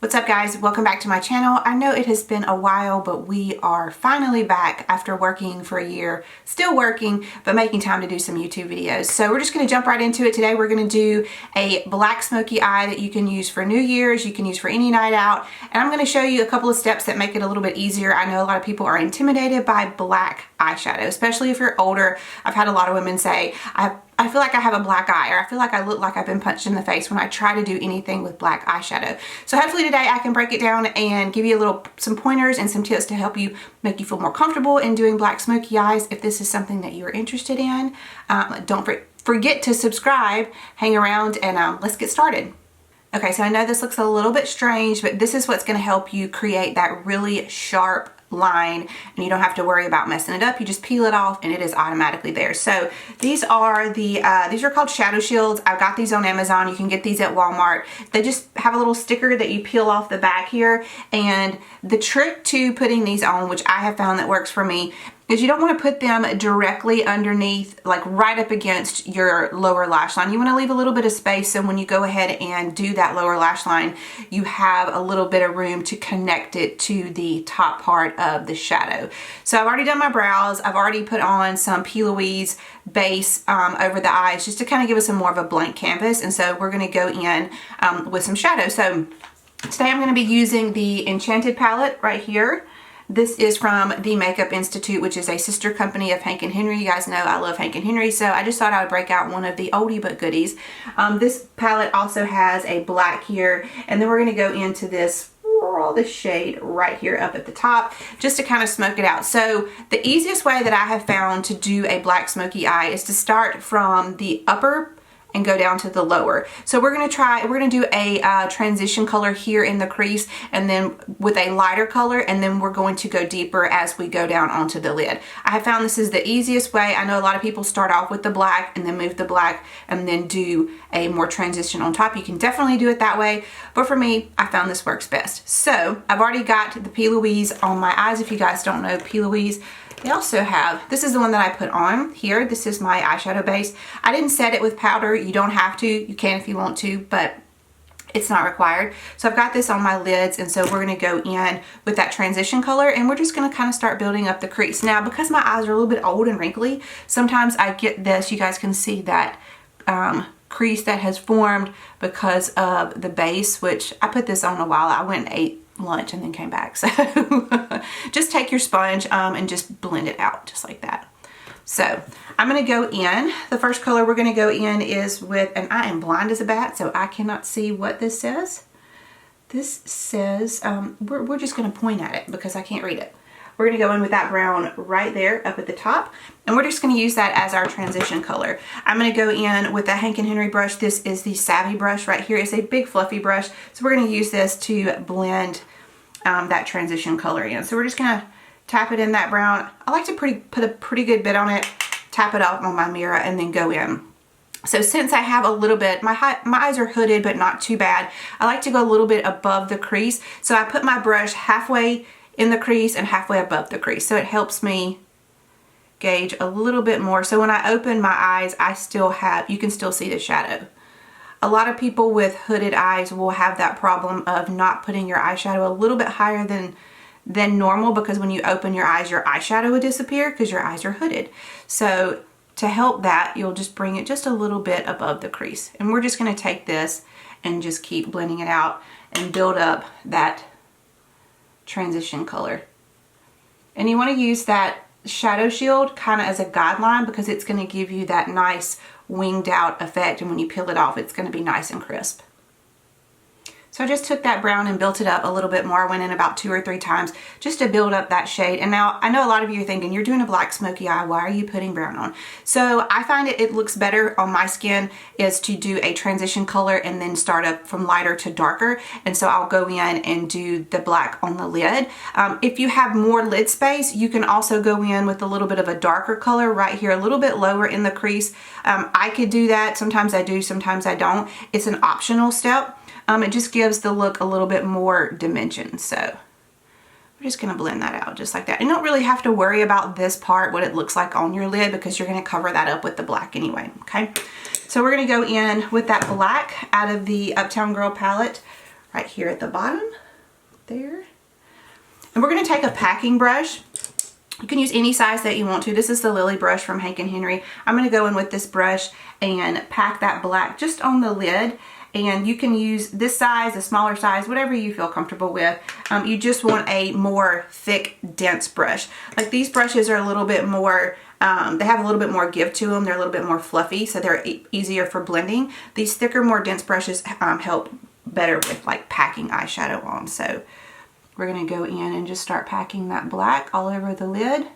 What's up guys? Welcome back to my channel. I know it has been a while, but we are finally back after working for a year. Still working, but making time to do some YouTube videos. So we're just going to jump right into it. Today we're going to do a black smoky eye that you can use for New Year's, you can use for any night out. And I'm going to show you a couple of steps that make it a little bit easier. I know a lot of people are intimidated by black eyeshadow, especially if you're older. I've had a lot of women say, I feel like I have a black eye, or I feel like I look like I've been punched in the face when I try to do anything with black eyeshadow. So hopefully today I can break it down and give you some pointers and some tips to help you make you feel more comfortable in doing black smoky eyes. If this is something that you're interested in, don't forget to subscribe, hang around, and let's get started. Okay, so I know this looks a little bit strange, but this is what's going to help you create that really sharp line, and you don't have to worry about messing it up. You just peel it off and it is automatically there. So these are these are called shadow shields. I've got these on Amazon. You can get these at Walmart. They just have a little sticker that you peel off the back here, and the trick to putting these on, which I have found that works for me, is you don't want to put them directly underneath, like right up against your lower lash line. You want to leave a little bit of space, so when you go ahead and do that lower lash line, you have a little bit of room to connect it to the top part of the shadow. So I've already done my brows. I've already put on some P. Louise base over the eyes, just to kind of give us more of a blank canvas. And so we're going to go in with some shadow. So today I'm going to be using the Enchanted palette right here. This is from the Makeup Institute, which is a sister company of Hank & Henry. You guys know I love Hank & Henry, so I just thought I would break out one of the oldie but goodies. This palette also has a black here, and then we're going to go into this shade right here up at the top, just to kind of smoke it out. So the easiest way that I have found to do a black smoky eye is to start from the upper and go down to the lower. So we're going to do a transition color here in the crease, and then with a lighter color, and then we're going to go deeper as we go down onto the lid. I have found this is the easiest way. I know a lot of people start off with the black and then move the black and then do a more transition on top. You can definitely do it that way, but for me, I found this works best. So I've already got the P. Louise on my eyes. If you guys don't know P. Louise, they also have, this is the one that I put on here. This is my eyeshadow base. I didn't set it with powder. You don't have to. You can if you want to, but it's not required. So I've got this on my lids, and so we're going to go in with that transition color, and we're just going to kind of start building up the crease. Now, because my eyes are a little bit old and wrinkly, sometimes I get this. You guys can see that crease that has formed because of the base, which I put this on a while. I went and ate lunch and then came back. So just take your sponge and just blend it out just like that. So I'm going to go in. The first color we're going to go in is with, and I am blind as a bat, so I cannot see what this says. This says, we're just going to point at it because I can't read it. We're going to go in with that brown right there up at the top, and we're just going to use that as our transition color. I'm going to go in with the Hank & Henry brush. This is the Savvy brush right here. It's a big fluffy brush, so we're going to use this to blend that transition color in. So we're just going to tap it in that brown. I like to put a pretty good bit on it, tap it off on my mirror, and then go in. So since I have a little bit, my eyes are hooded but not too bad, I like to go a little bit above the crease. So I put my brush halfway in the crease and halfway above the crease, so it helps me gauge a little bit more. So when I open my eyes, you can still see the shadow. A lot of people with hooded eyes will have that problem of not putting your eyeshadow a little bit higher than normal, because when you open your eyes, your eyeshadow would disappear because your eyes are hooded. So to help that, you'll just bring it just a little bit above the crease, and we're just going to take this and just keep blending it out and build up that transition color. And you want to use that shadow shield kind of as a guideline, because it's going to give you that nice winged out effect, and when you peel it off, it's going to be nice and crisp. So I just took that brown and built it up a little bit more. I went in about 2 or 3 times just to build up that shade. And now I know a lot of you are thinking, you're doing a black smoky eye, why are you putting brown on? So I find it looks better on my skin is to do a transition color and then start up from lighter to darker. And so I'll go in and do the black on the lid. If you have more lid space, you can also go in with a little bit of a darker color right here, a little bit lower in the crease. I could do that. Sometimes I do, sometimes I don't. It's an optional step. It just gives the look a little bit more dimension. So we're just going to blend that out just like that. You don't really have to worry about this part, what it looks like on your lid, because you're going to cover that up with the black anyway. Okay, so we're going to go in with that black out of the Uptown Girl palette right here at the bottom, there. And we're gonna take a packing brush. You can use any size that you want to. This is the Lily brush from Hank & Henry. I'm gonna go in with this brush and pack that black just on the lid. And you can use this size, a smaller size, whatever you feel comfortable with. You just want a more thick, dense brush. Like these brushes are a little bit more, they have a little bit more give to them. They're a little bit more fluffy, so they're easier for blending. These thicker, more dense brushes help better with like packing eyeshadow on. So we're gonna go in and just start packing that black all over the lid.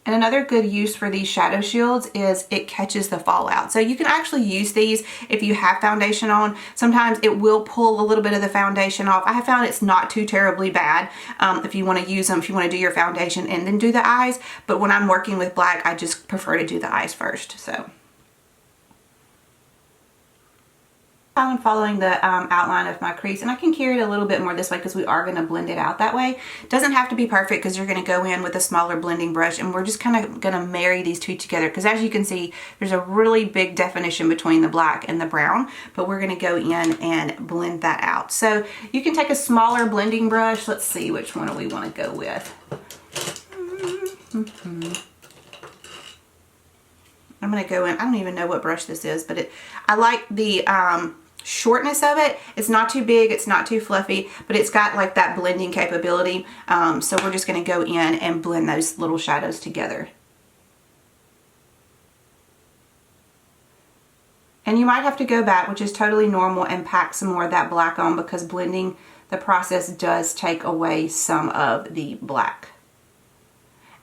And another good use for these shadow shields is it catches the fallout. So you can actually use these if you have foundation on. Sometimes it will pull a little bit of the foundation off. I have found it's not too terribly bad if you want to use them, if you want to do your foundation and then do the eyes. But when I'm working with black, I just prefer to do the eyes first. So I'm following the outline of my crease, and I can carry it a little bit more this way because we are going to blend it out that way. It doesn't have to be perfect because you're going to go in with a smaller blending brush, and we're just kind of going to marry these two together because as you can see, there's a really big definition between the black and the brown, but we're going to go in and blend that out. So you can take a smaller blending brush. Let's see which one do we want to go with. I'm going to go in, I don't even know what brush this is, but I like the shortness of it. It's not too big, it's not too fluffy, but it's got like that blending capability. So we're just going to go in and blend those little shadows together. And you might have to go back, which is totally normal, and pack some more of that black on because blending, the process does take away some of the black.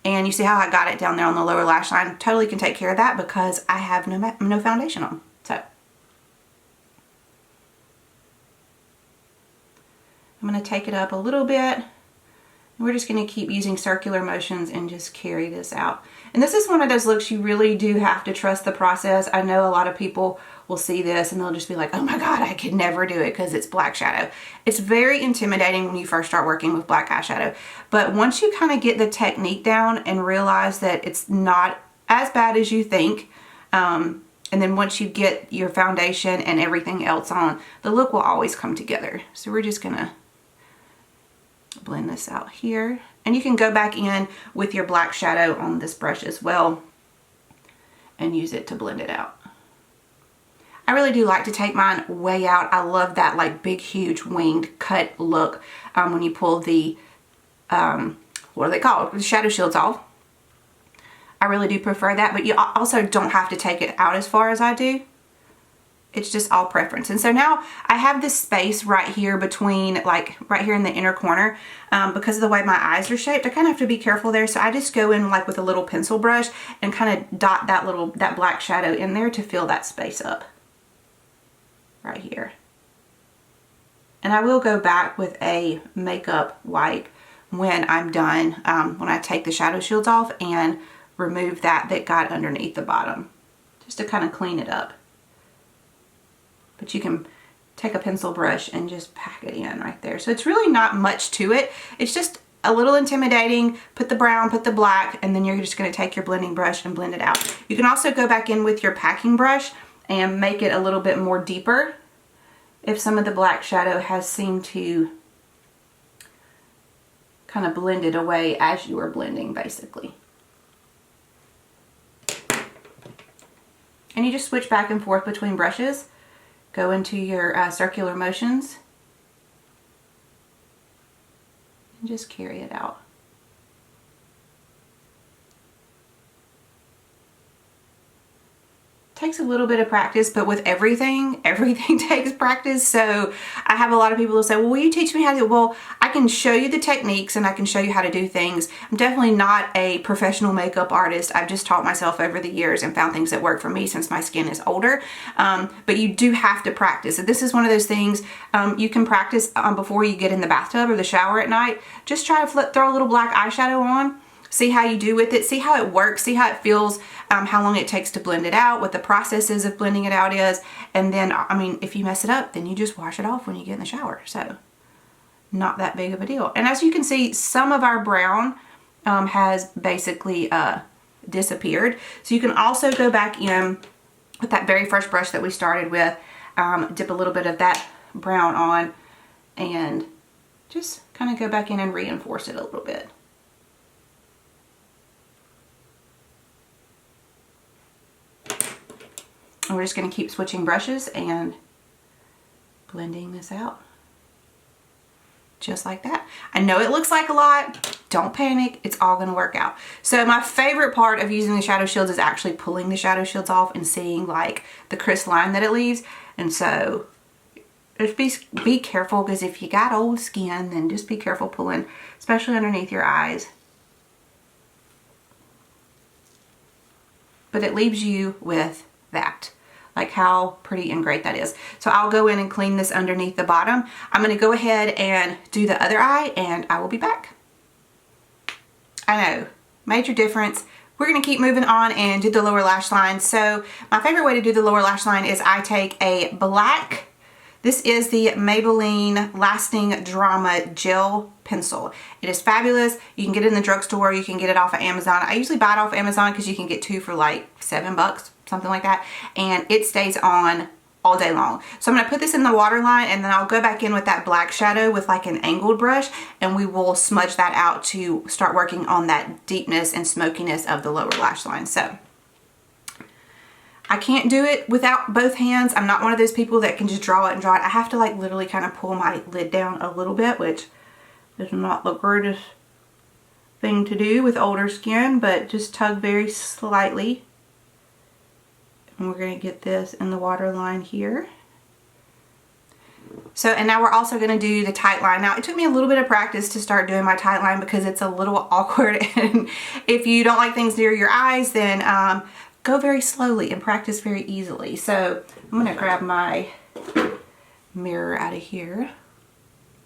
And you see how I got it down there on the lower lash line? Totally can take care of that because I have no foundation on. So I'm going to take it up a little bit. We're just going to keep using circular motions and just carry this out. And this is one of those looks you really do have to trust the process. I know a lot of people will see this and they'll just be like, oh my God, I could never do it because it's black shadow. It's very intimidating when you first start working with black eyeshadow. But once you kind of get the technique down and realize that it's not as bad as you think, and then once you get your foundation and everything else on, the look will always come together. So we're just going to blend this out here. And you can go back in with your black shadow on this brush as well and use it to blend it out. I really do like to take mine way out. I love that like big, huge winged cut look when you pull the, what are they called? The shadow shields off. I really do prefer that, but you also don't have to take it out as far as I do. It's just all preference. And so now I have this space right here between, like right here in the inner corner, because of the way my eyes are shaped. I kind of have to be careful there. So I just go in like with a little pencil brush and kind of dot that black shadow in there to fill that space up right here. And I will go back with a makeup wipe when I'm done, when I take the shadow shields off and remove that got underneath the bottom, just to kind of clean it up. But you can take a pencil brush and just pack it in right there. So it's really not much to it. It's just a little intimidating. Put the brown, put the black, and then you're just going to take your blending brush and blend it out. You can also go back in with your packing brush and make it a little bit more deeper if some of the black shadow has seemed to kind of blend it away as you are blending, basically. And you just switch back and forth between brushes. Go into your circular motions and just carry it out. Takes a little bit of practice, but with everything takes practice. So I have a lot of people who say, well, will you teach me how to do it? Well, I can show you the techniques and I can show you how to do things. I'm definitely not a professional makeup artist. I've just taught myself over the years and found things that work for me since my skin is older. But you do have to practice. And this is one of those things you can practice before you get in the bathtub or the shower at night. Just try to throw a little black eyeshadow on. See how you do with it, see how it works, see how it feels, how long it takes to blend it out, what the processes of blending it out is, and then, I mean, if you mess it up, then you just wash it off when you get in the shower. So, not that big of a deal. And as you can see, some of our brown has basically disappeared. So you can also go back in with that very first brush that we started with dip a little bit of that brown on and just kind of go back in and reinforce it a little bit. And we're just going to keep switching brushes and blending this out. Just like that. I know it looks like a lot. Don't panic. It's all going to work out. So my favorite part of using the shadow shields is actually pulling the shadow shields off and seeing like the crisp line that it leaves. And so just be careful, because if you got old skin, then just be careful pulling, especially underneath your eyes. But it leaves you with that. Like how pretty and great that is. So I'll go in and clean this underneath the bottom. I'm going to go ahead and do the other eye, and I will be back. I know, major difference. We're going to keep moving on and do the lower lash line. So my favorite way to do the lower lash line is I take a black, this is the Maybelline Lasting Drama Gel Pencil. It is fabulous. You can get it in the drugstore. You can get it off of Amazon. I usually buy it off Amazon because you can get 2 for like $7, something like that. And it stays on all day long. So I'm going to put this in the waterline, and then I'll go back in with that black shadow with like an angled brush, and we will smudge that out to start working on that deepness and smokiness of the lower lash line. So I can't do it without both hands. I'm not one of those people that can just draw it and draw it. I have to like literally kind of pull my lid down a little bit, which is not the greatest thing to do with older skin, but just tug very slightly. And we're going to get this in the waterline here. So, and now we're also going to do the tight line. Now, it took me a little bit of practice to start doing my tight line because it's a little awkward. And if you don't like things near your eyes, then go very slowly and practice very easily. So I'm going to grab my mirror out of here.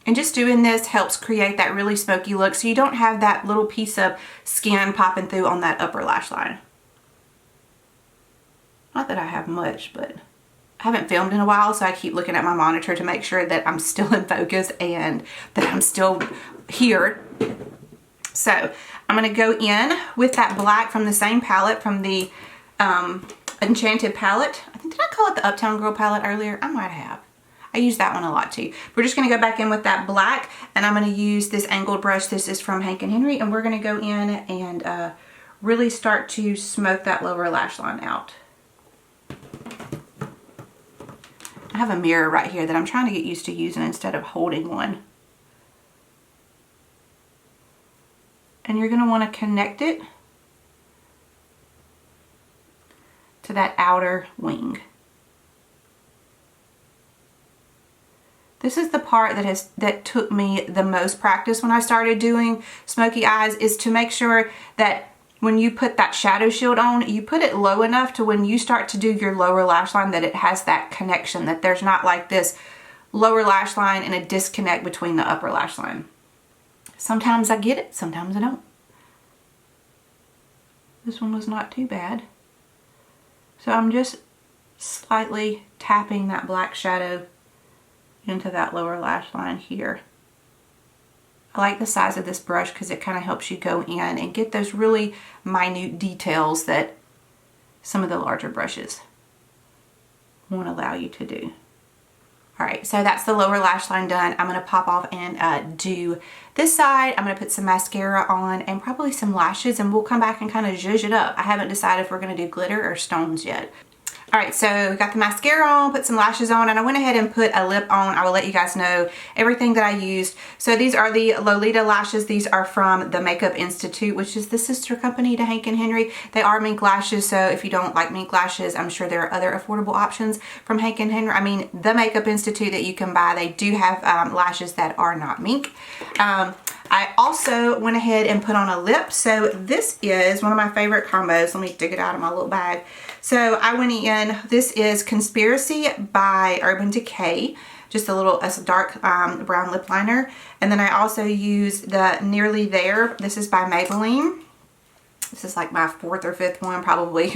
And just doing this helps create that really smoky look, so you don't have that little piece of skin popping through on that upper lash line. Not that I have much, but I haven't filmed in a while, so I keep looking at my monitor to make sure that I'm still in focus and that I'm still here. So I'm going to go in with that black from the same palette, from the Enchanted palette. I think, did I call it the Uptown Girl palette earlier? I might have. I use that one a lot too. We're just going to go back in with that black, and I'm going to use this angled brush. This is from Hank & Henry, and we're going to go in and really start to smoke that lower lash line out. I have a mirror right here that I'm trying to get used to using instead of holding one. And you're going to want to connect it to that outer wing. This is the part that took me the most practice when I started doing smoky eyes, is to make sure that when you put that shadow shield on, you put it low enough to when you start to do your lower lash line that it has that connection, that there's not like this lower lash line and a disconnect between the upper lash line. Sometimes I get it, sometimes I don't. This one was not too bad. So I'm just slightly tapping that black shadow into that lower lash line here. I like the size of this brush because it kind of helps you go in and get those really minute details that some of the larger brushes won't allow you to do. Alright, so that's the lower lash line done. I'm going to pop off and do this side. I'm going to put some mascara on and probably some lashes, and we'll come back and kind of zhuzh it up. I haven't decided if we're going to do glitter or stones yet. Alright, so we got the mascara on, put some lashes on, and I went ahead and put a lip on. I will let you guys know everything that I used. So these are the Lolita lashes. These are from the Makeup Institute, which is the sister company to Hank & Henry. They are mink lashes, so if you don't like mink lashes, I'm sure there are other affordable options from Hank & Henry. I mean, the Makeup Institute that you can buy, they do have lashes that are not mink. I also went ahead and put on a lip. So this is one of my favorite combos. Let me dig it out of my little bag. So I went in, this is Conspiracy by Urban Decay. Just a dark brown lip liner. And then I also used the Nearly There. This is by Maybelline. This is like my 4th or 5th one, probably.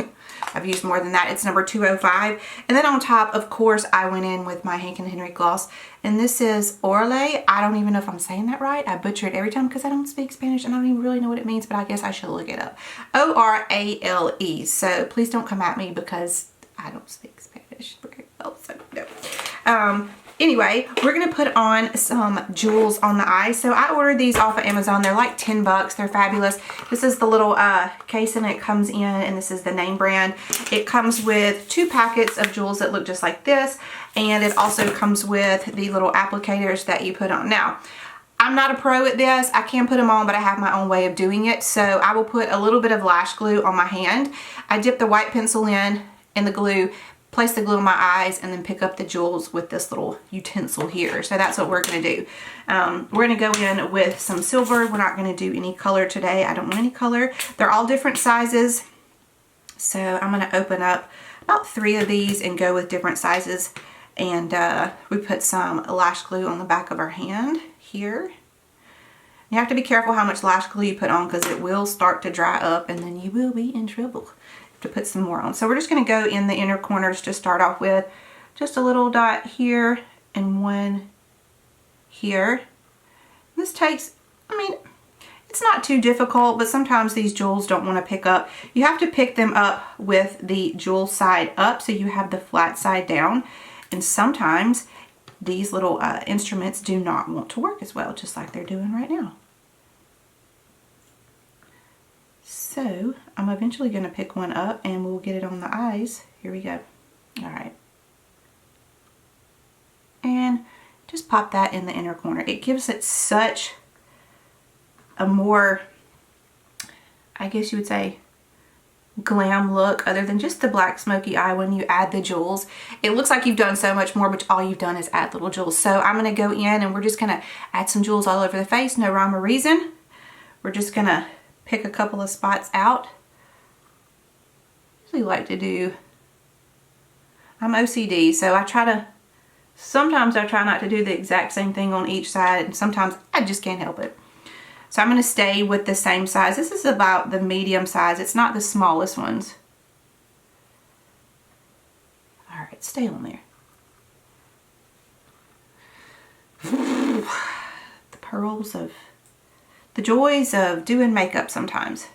I've used more than that. It's number 205. And then on top, of course, I went in with my Hank & Henry gloss. And this is Orale. I don't even know if I'm saying that right. I butcher it every time because I don't speak Spanish and I don't even really know what it means, but I guess I should look it up. Orale. So please don't come at me because I don't speak Spanish Oh, so no. Anyway, we're going to put on some jewels on the eye. So I ordered these off of Amazon. They're like 10 bucks. They're fabulous. This is the little case and it comes in, and this is the name brand. It comes with 2 packets of jewels that look just like this. And it also comes with the little applicators that you put on. Now, I'm not a pro at this. I can put them on, but I have my own way of doing it. So I will put a little bit of lash glue on my hand. I dip the white pencil in the glue, place the glue on my eyes, and then pick up the jewels with this little utensil here. So that's what we're going to do. We're going to go in with some silver. We're not going to do any color today. I don't want any color. They're all different sizes. So I'm going to open up about 3 of these and go with different sizes. And we put some lash glue on the back of our hand here. You have to be careful how much lash glue you put on because it will start to dry up and then you will be in trouble to put some more on. So we're just going to go in the inner corners to start off with. Just a little dot here and one here. This takes, I mean, it's not too difficult, but sometimes these jewels don't want to pick up. You have to pick them up with the jewel side up so you have the flat side down. And sometimes these little instruments do not want to work as well, just like they're doing right now. So I'm eventually going to pick one up and we'll get it on the eyes. Here we go. All right. And just pop that in the inner corner. It gives it such a more, I guess you would say, glam look other than just the black smoky eye when you add the jewels. It looks like you've done so much more, but all you've done is add little jewels. So I'm going to go in and we're just going to add some jewels all over the face. No rhyme or reason. We're just going to pick a couple of spots out. I usually like to do, I'm OCD, so sometimes I try not to do the exact same thing on each side, and sometimes I just can't help it. So I'm going to stay with the same size. This is about the medium size. It's not the smallest ones. All right, stay on there. The pearls of the joys of doing makeup sometimes.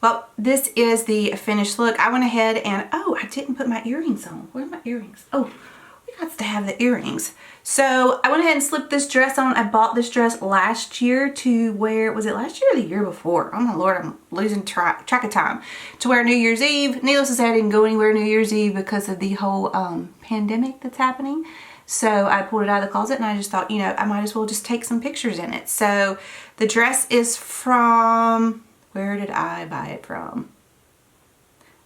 Well, this is the finished look. I went ahead and, oh, I didn't put my earrings on. Where are my earrings? Oh, we got to have the earrings. So I went ahead and slipped this dress on. I bought this dress last year to wear, was it last year or the year before? Oh my Lord, I'm losing track of time. To wear New Year's Eve. Needless to say, I didn't go anywhere New Year's Eve because of the whole pandemic that's happening. So I pulled it out of the closet and I just thought, you know, I might as well just take some pictures in it. So the dress is from, where did I buy it from?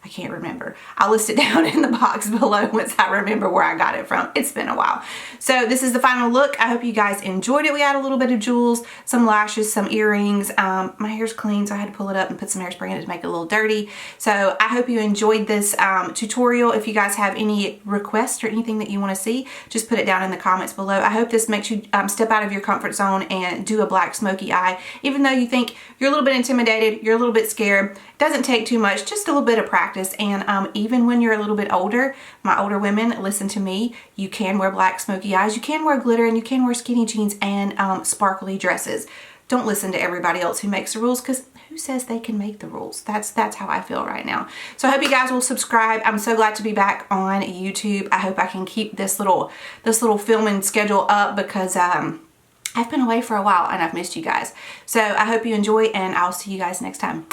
I can't remember. I'll list it down in the box below once I remember where I got it from. It's been a while. So this is the final look. I hope you guys enjoyed it. We had a little bit of jewels, some lashes, some earrings. My hair's clean, so I had to pull it up and put some hairspray in it to make it a little dirty. So I hope you enjoyed this tutorial. If you guys have any requests or anything that you want to see, just put it down in the comments below. I hope this makes you step out of your comfort zone and do a black smoky eye. Even though you think you're a little bit intimidated, you're a little bit scared, it doesn't take too much, just a little bit of practice. And even when you're a little bit older, my older women, listen to me, you can wear black smoky eyes, you can wear glitter, and you can wear skinny jeans and sparkly dresses. Don't listen to everybody else who makes the rules, because who says they can make the rules? That's how I feel right now. So I hope you guys will subscribe. I'm so glad to be back on YouTube. I hope I can keep this little filming schedule up because I've been away for a while and I've missed you guys. So I hope you enjoy, and I'll see you guys next time.